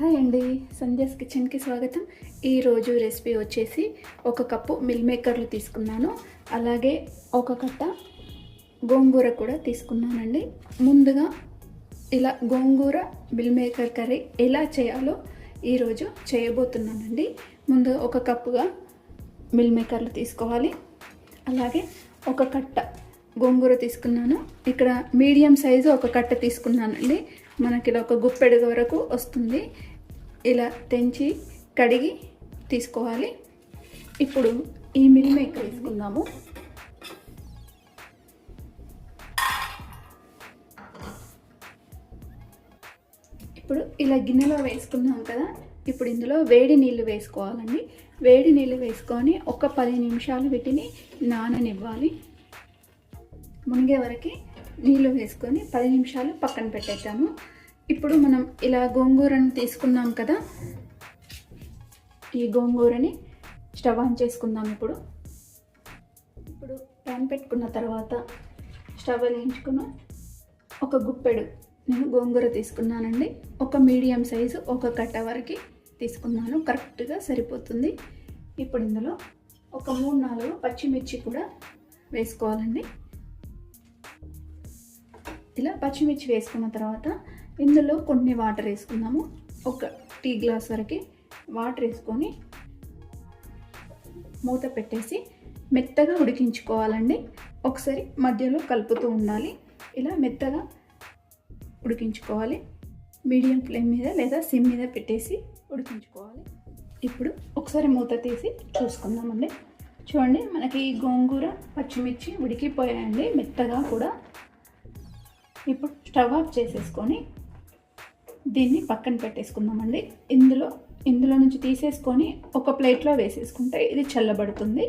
Hi అండి, సంధ్యాస్ కిచెన్కి స్వాగతం. ఈరోజు రెసిపీ వచ్చేసి 1 కప్పు మిల్ మేకర్లు తీసుకున్నాను. అలాగే 1 కట్ట గోంగూర కూడా తీసుకున్నానండి. ముందుగా ఇలా గోంగూర మిల్ మేకర్ కర్రీ ఎలా చేయాలో ఈరోజు చేయబోతున్నానండి. ముందు 1 కప్పుగా మిల్ మేకర్లు తీసుకోవాలి. అలాగే 1 కట్ట గోంగూర తీసుకున్నాను. ఇక్కడ మీడియం సైజు 1 కట్ట తీసుకున్నానండి. మనకి ఇలా ఒక గుప్పెడు వరకు వస్తుంది. ఇలా తెంచి కడిగి తీసుకోవాలి. ఇప్పుడు ఈ మిల్ మేకర్ తీసుకుందాము. ఇప్పుడు ఇలా గిన్నెలో వేసుకున్నాం కదా, ఇప్పుడు ఇందులో వేడి నీళ్ళు వేసుకోవాలండి. వేడి నీళ్ళు వేసుకొని ఒక 10 నిమిషాలు వీటిని నాననివ్వాలి. మునిగే వరకు నీళ్ళు వేసుకొని 10 నిమిషాలు పక్కన పెట్టేద్దాము. ఇప్పుడు మనం ఇలా గోంగూరను తీసుకున్నాం కదా, ఈ గోంగూరని స్టవ్ ఆన్ చేసుకుందాం. ఇప్పుడు ప్యాన్ పెట్టుకున్న తర్వాత స్టవ్ వెలిగించుకుని ఒక గుప్పెడు నేను గోంగూర తీసుకున్నానండి. ఒక మీడియం సైజు 1 కట్ట వరకు తీసుకున్నాను, కరెక్ట్గా సరిపోతుంది. ఇప్పుడు ఇందులో ఒక 3-4 పచ్చిమిర్చి కూడా వేసుకోవాలండి. ఇలా పచ్చిమిర్చి వేసుకున్న తర్వాత ఇందులో కొన్ని వాటర్ వేసుకుందాము. 1 టీ గ్లాస్ వరకు వాటర్ వేసుకొని మూత పెట్టేసి మెత్తగా ఉడికించుకోవాలండి. ఒకసారి మధ్యలో కలుపుతూ ఉండాలి. ఇలా మెత్తగా ఉడికించుకోవాలి. మీడియం ఫ్లేమ్ మీద లేదా సిమ్ మీద పెట్టేసి ఉడికించుకోవాలి. ఇప్పుడు ఒకసారి మూత తీసి చూసుకుందామండి. చూడండి, మనకి గోంగూర పచ్చిమిర్చి ఉడికిపోయాయండి మెత్తగా కూడా. ఇప్పుడు స్టవ్ ఆఫ్ చేసేసుకొని దీన్ని పక్కన పెట్టేసుకుందామండి. ఇందులో నుంచి తీసేసుకొని ఒక ప్లేట్లో వేసేసుకుంటే ఇది చల్లబడుతుంది.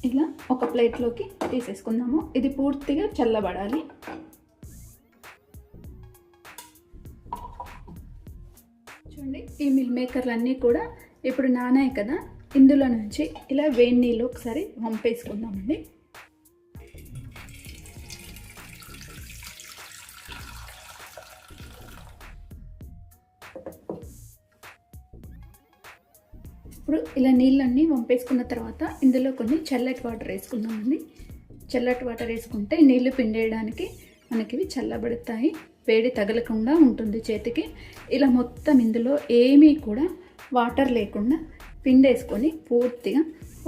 ఇలా ఒక ప్లేట్లోకి తీసేసుకుందాము. ఇది పూర్తిగా చల్లబడాలి. చూడండి, ఈ మిల్ మేకర్లు అన్నీ కూడా ఇప్పుడు నానాయి కదా, ఇందులో నుంచి ఇలా వేడి నీళ్ళు ఒకసారి వంపేసుకుందామండి. ఇప్పుడు ఇలా నీళ్ళన్నీ వంపేసుకున్న తర్వాత ఇందులో కొన్ని చల్లటి వాటర్ వేసుకుందామండి. చల్లటి వాటర్ వేసుకుంటే నీళ్ళు పిండేయడానికి మనకి ఇవి చల్లబడతాయి, వేడి తగలకుండా ఉంటుంది చేతికి. ఇలా మొత్తం ఇందులో ఏమీ కూడా వాటర్ లేకుండా పిండేసుకొని పూర్తిగా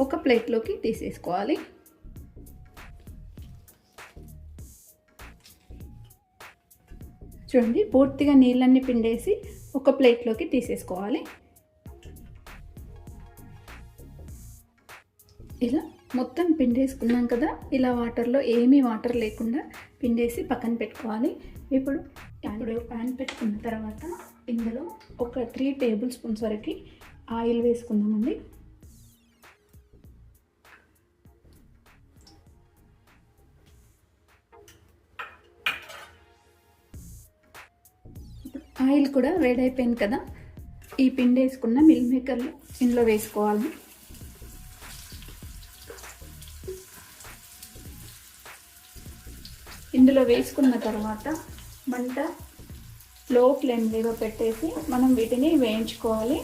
ఒక ప్లేట్లోకి తీసేసుకోవాలి. చూడండి, పూర్తిగా నీళ్ళన్నీ పిండేసి ఒక ప్లేట్లోకి తీసేసుకోవాలి. ఇలా మొత్తం పిండేసుకున్నాం కదా, ఇలా వాటర్లో ఏమీ వాటర్ లేకుండా పిండేసి పక్కన పెట్టుకోవాలి. ఇప్పుడు ప్యాన్ పెట్టుకున్న తర్వాత ఇందులో ఒక 3 టేబుల్ స్పూన్స్ వరకు ఆయిల్ వేసుకుందామండి. ఆయిల్ కూడా వేడైపోయింది కదా, ఈ పిండి వేసుకున్న మిల్ మేకర్లు ఇందులో వేసుకోవాలి. ఇందులో వేసుకున్న తర్వాత మంట లో ఫ్లేమ్ మీద పెట్టేసి మనం వీటిని వేయించుకోవాలి.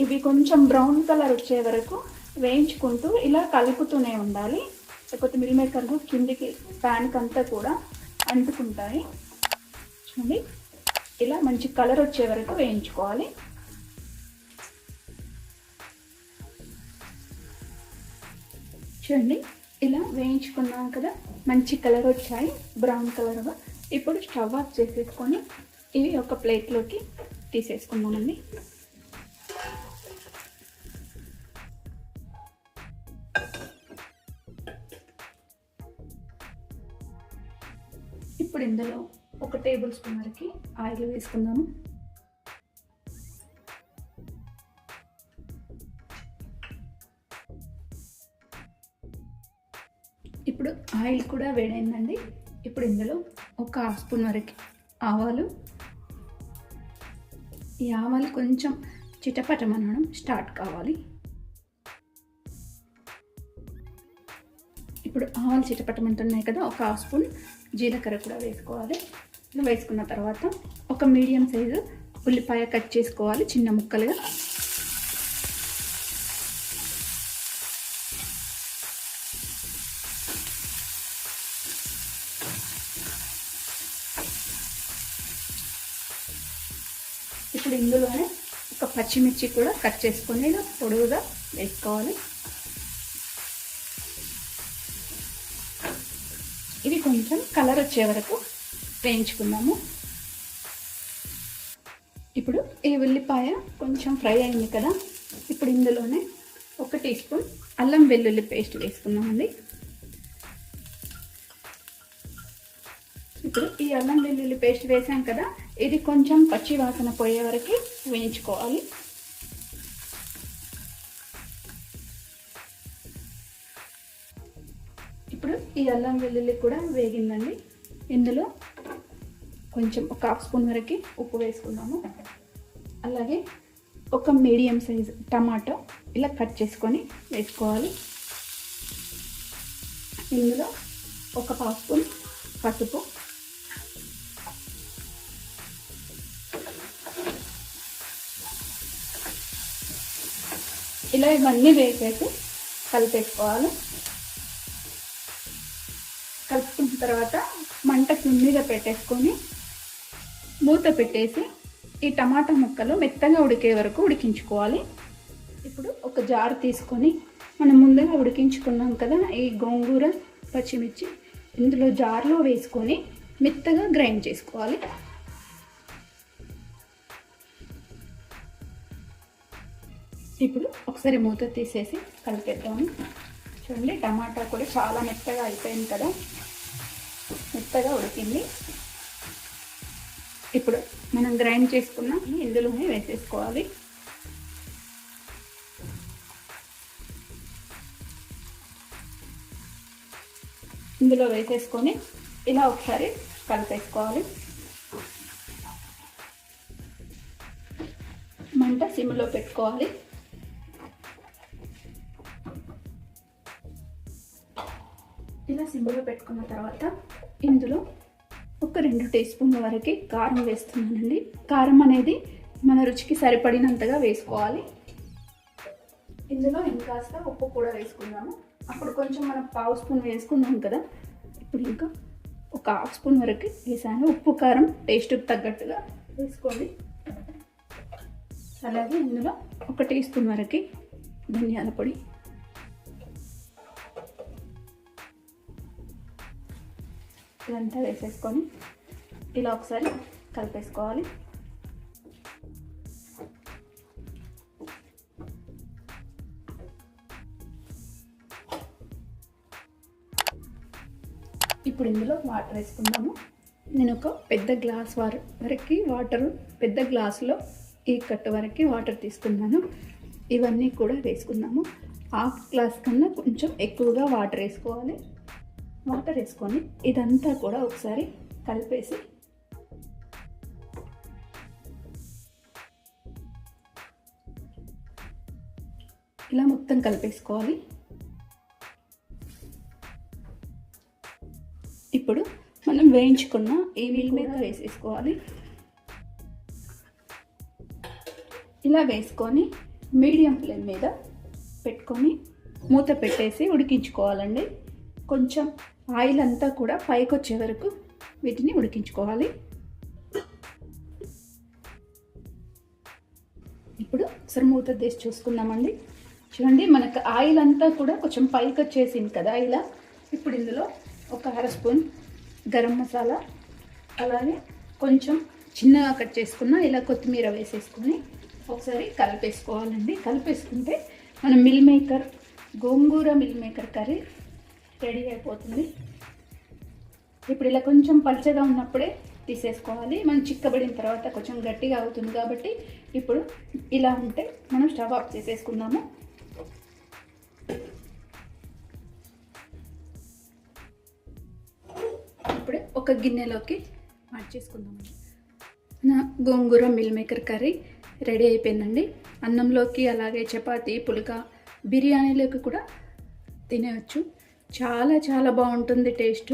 ఇవి కొంచెం బ్రౌన్ కలర్ వచ్చే వరకు వేయించుకుంటూ ఇలా కలుపుతూనే ఉండాలి. లేకపోతే మిల్ మేకర్లు కిందికి ప్యాన్కి అంతా కూడా అంటుకుంటాయి. చూడండి, ఇలా మంచి కలర్ వచ్చే వరకు వేయించుకోవాలి. చూడండి, ఇలా వేయించుకున్నాం కదా, మంచి కలర్ వచ్చాయి, బ్రౌన్ కలర్గా. ఇప్పుడు స్టవ్ ఆఫ్ చేసేసుకొని ఇవి ఒక ప్లేట్లోకి తీసేసుకుందామండి. ఇప్పుడు ఇందులో 1 టేబుల్ స్పూన్ వరకు ఆయిల్ వేసుకుందాము. ఇప్పుడు ఆయిల్ కూడా వేడైందండి. ఇప్పుడు ఇందులో ఒక 1/2 స్పూన్ వరకు ఆవాలు. ఈ ఆవాలు కొంచెం చిటపటమనడం స్టార్ట్ కావాలి. ఇప్పుడు ఆవాలు చిటపటమంటున్నాయి కదా, ఒక హాఫ్ స్పూన్ జీలకర్ర కూడా వేసుకోవాలి. ఇలా వేసుకున్న తర్వాత ఒక మీడియం సైజు ఉల్లిపాయ కట్ చేసుకోవాలి చిన్న ముక్కలుగా. ఇప్పుడు ఇందులోనే ఒక పచ్చిమిర్చి కూడా కట్ చేసుకొని ఇలా పొడవుగా వేసుకోవాలి. ఇది కొంచెం కలర్ వచ్చే వరకు వేయించుకుందాము. ఇప్పుడు ఈ ఉల్లిపాయ కొంచెం ఫ్రై అయింది కదా, ఇప్పుడు ఇందులోనే 1 టీ స్పూన్ అల్లం వెల్లుల్లి పేస్ట్ వేసుకుందామండి. ఇప్పుడు ఈ అల్లం వెల్లుల్లి పేస్ట్ వేసాం కదా, ఇది కొంచెం పచ్చి వాసన పోయే వరకు వేయించుకోవాలి. ఇప్పుడు ఈ అల్లం వెల్లుల్లి కూడా వేగిందండి. ఇందులో కొంచెం ఒక హాఫ్ స్పూన్ వరకు ఉప్పు వేసుకున్నాము. అలాగే ఒక మీడియం సైజు టమాటో ఇలా కట్ చేసుకొని వేసుకోవాలి. ఇందులో ఒక హాఫ్ స్పూన్ పసుపు, ఇలా ఇవన్నీ వేసేసి కలిపేసుకోవాలి. కలుపుకున్న తర్వాత మంట సిమ్మిగా పెట్టేసుకొని మూత పెట్టేసి ఈ టమాటా ముక్కలు మెత్తగా ఉడికే వరకు ఉడికించుకోవాలి. ఇప్పుడు ఒక జార్ తీసుకొని మనం ముందుగా ఉడికించుకున్నాం కదా ఈ గోంగూర పచ్చిమిర్చి, ఇందులో జార్లో వేసుకొని మెత్తగా గ్రైండ్ చేసుకోవాలి. ఇప్పుడు ఒకసారి మూత తీసేసి కలిపేద్దాము. చూడండి, టమాటా కూడా చాలా మెత్తగా అయిపోయింది కదా, మెత్తగా ఉడికింది. ఇప్పుడు మనం గ్రైండ్ చేసుకున్న ఇందులోనే వేసేసుకోవాలి. ఇందులో వేసేసుకొని ఇలా ఒకసారి కలిపేసుకోవాలి. మంట సిమ్లో పెట్టుకోవాలి. ఇలా సిమ్లో పెట్టుకున్న తర్వాత ఇందులో ఒక 2 టీ స్పూన్ల వరకు కారం వేస్తున్నానండి. కారం అనేది మన రుచికి సరిపడినంతగా వేసుకోవాలి. ఇందులో ఇంకాస్త ఉప్పు కూడా వేసుకుందాము. అప్పుడు కొంచెం మనం పావు స్పూన్ వేసుకున్నాం కదా, ఇప్పుడు ఇంకా ఒక హాఫ్ స్పూన్ వరకు వేసాను. ఉప్పు కారం టేస్ట్కి తగ్గట్టుగా వేసుకోండి. అలాగే ఇందులో 1 టీ స్పూన్ వరకు ధనియాల పొడి, ఇదంతా వేసేసుకొని ఇలా ఒకసారి కలిపేసుకోవాలి. ఇప్పుడు ఇందులో వాటర్ వేసుకుందాము. నేను ఒక పెద్ద గ్లాస్ వరకు వాటర్, పెద్ద గ్లాసులో ఈ కట్టు వరకు వాటర్ తీసుకున్నాను. ఇవన్నీ కూడా వేసుకుందాము. హాఫ్ గ్లాస్ కన్నా కొంచెం ఎక్కువగా వాటర్ వేసుకోవాలి. వాటర్ వేసుకొని ఇదంతా కూడా ఒకసారి కలిపేసి ఇలా మొత్తం కలిపేసుకోవాలి. ఇప్పుడు మనం వేయించుకున్న ఈ మిల్ మేకర్ వేసేసుకోవాలి. ఇలా వేసుకొని మీడియం ఫ్లేమ్ మీద పెట్టుకొని మూత పెట్టేసి ఉడికించుకోవాలండి. కొంచెం ఆయిల్ అంతా కూడా పైకి వచ్చే వరకు వీటిని ఉడికించుకోవాలి. ఇప్పుడు ఒకసారి మూత తీసి చూసుకుందామండి. చూడండి, మనకు ఆయిల్ అంతా కూడా కొంచెం పైకి వచ్చేసింది కదా ఇలా. ఇప్పుడు ఇందులో ఒక 1/2 స్పూన్ గరం మసాలా, అలాగే కొంచెం చిన్నగా కట్ చేసుకున్న ఇలా కొత్తిమీర వేసేసుకొని ఒకసారి కలిపేసుకోవాలండి. కలిపేసుకుంటే మన మిల్ మేకర్, గోంగూర మిల్ మేకర్ కర్రీ రెడీ అయిపోతుంది. ఇప్పుడు ఇలా కొంచెం పల్చగా ఉన్నప్పుడే తీసేసుకోవాలి. మనం చిక్కబడిన తర్వాత కొంచెం గట్టిగా అవుతుంది కాబట్టి ఇప్పుడు ఇలా ఉంటే మనం స్టవ్ ఆఫ్ చేసేసుకుందాము. ఇప్పుడే ఒక గిన్నెలోకి మార్చేసుకుందామండి. నా గోంగూర మిల్ మేకర్ కర్రీ రెడీ అయిపోయిందండి. అన్నంలోకి, అలాగే చపాతీ, పుల్కా, బిర్యానీలోకి కూడా తినేయచ్చు. చాలా చాలా బాగుంటుంది టేస్ట్.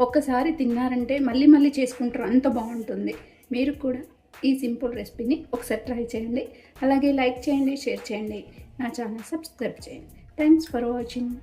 ఒక్కసారి తిన్నారంటే మళ్ళీ మళ్ళీ చేసుకుంటారు, అంత బాగుంటుంది. మీరు కూడా ఈ సింపుల్ రెసిపీని ఒకసారి ట్రై చేయండి. అలాగే లైక్ చేయండి, షేర్ చేయండి, నా ఛానల్ సబ్స్క్రైబ్ చేయండి. Thanks for watching.